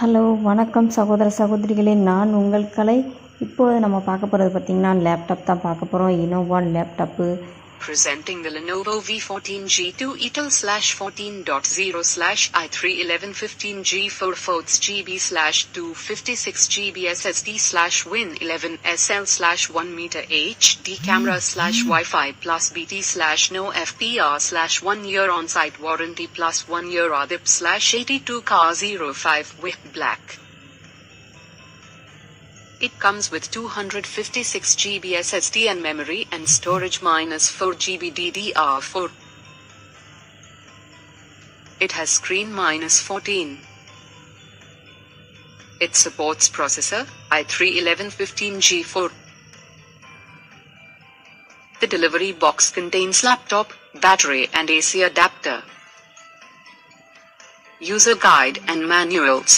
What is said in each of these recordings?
Hello வணக்கம் சகோதர சகோதரிகளே, நான் உங்கள் கலை. இப்போது நம்ம பார்க்க போகிறது பார்த்திங்கன்னா லேப்டாப் தான் பார்க்க போகிறோம். Innova laptop. Presenting the Lenovo V14G2 ETL/14.0/i3-1115G4 4GB/256GB SSD/Win11 SL/1 meter HD camera/Wi-Fi plus BT/No FPR/1 year on-site warranty plus 1 year ADIP/82K05 with black. It comes with 256GB SSD and memory and storage -4GB DDR4. It has screen -14. It supports processor i3-1115G4. The delivery box contains laptop, battery and AC adapter. User guide and manuals.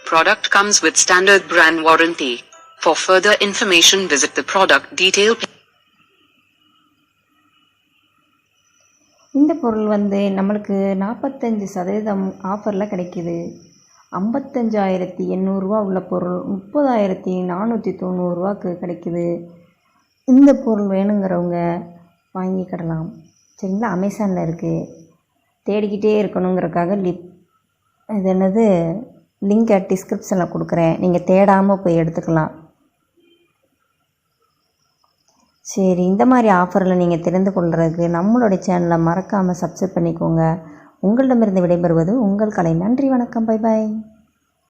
Product comes with standard brand warranty. For further information visit the product detail. இந்த பொருள் நம்மளுக்கு 45% ஆஃபரில் கிடைக்கிது. 55,800 உள்ள பொருள் 30,490 கிடைக்குது. இந்த பொருள் வேணுங்கிறவங்க வாங்கிக்கிடலாம். சரிங்களா? அமேசானில் இருக்குது. தேடிக்கிட்டே இருக்கணுங்கிறதுக்காக இது லிங்கை டிஸ்கிரிப்ஷனில் கொடுக்குறேன். நீங்கள் தேடாமல் போய் எடுத்துக்கலாம். சரி, இந்த மாதிரி ஆஃபரில் நீங்கள் தெரிந்து கொள்கிறதுக்கு நம்மளுடைய சேனலை மறக்காமல் சப்ஸ்கிரைப் பண்ணிக்கோங்க. உங்களிடமிருந்து விடைபெறுவது உங்கள் கலை. நன்றி, வணக்கம், பை பாய்.